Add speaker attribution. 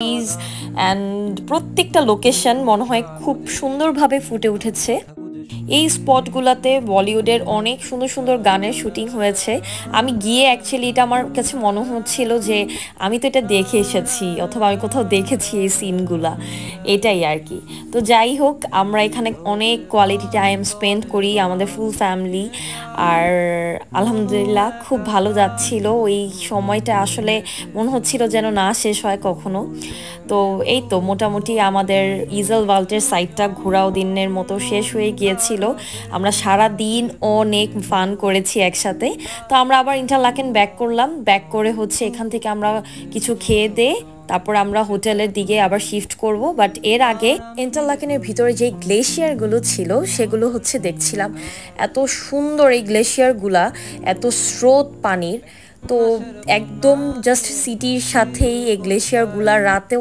Speaker 1: And প্রত্যেকটা location মনে হয় খুব সুন্দরভাবে ফুটে উঠেছে। এই স্পটগুলোতে বলিউডের অনেক সুন্দর সুন্দর গানের শুটিং হয়েছে। আমি গিয়ে অ্যাকচুয়ালি এটা আমার কাছে মনে হচ্ছিল যে আমি তো এটা দেখে এসেছি অথবা আমি কোথাও দেখেছি এই সিনগুলা, এটাই আর কি। তো যাই হোক, আমরা এখানে অনেক কোয়ালিটি টাইম স্পেন্ড করি আমাদের ফুল ফ্যামিলি। আর আলহামদুলিল্লাহ খুব ভালো যাচ্ছিল ওই সময়টা, আসলে মনে হচ্ছিল যেন না শেষ হয় কখনো। তো এই তো মোটামুটি আমাদের ইজল ওয়ার্ল্ডের সাইটটা ঘোরাও দিনের মতো শেষ হয়ে গিয়েছিল। আমরা সারা দিন অনেক ফান করেছি একসাথে। তো আমরা আবার ইন্টারলাকেন ব্যাক করলাম, ব্যাক করে হচ্ছে এখান থেকে আমরা কিছু খেয়ে দিয়ে তারপর আমরা হোটেলের দিকে আবার শিফট করব। বাট এর আগে ইন্টারলাকেনের ভিতরে যে গ্লেশিয়ারগুলো ছিল সেগুলো হচ্ছে দেখছিলাম। এত সুন্দর এই গ্লেশিয়ারগুলা, এত স্রোত পানির। তো একদম জাস্ট সিটির সাথেই এই গ্লেশিয়ারগুলা রাতে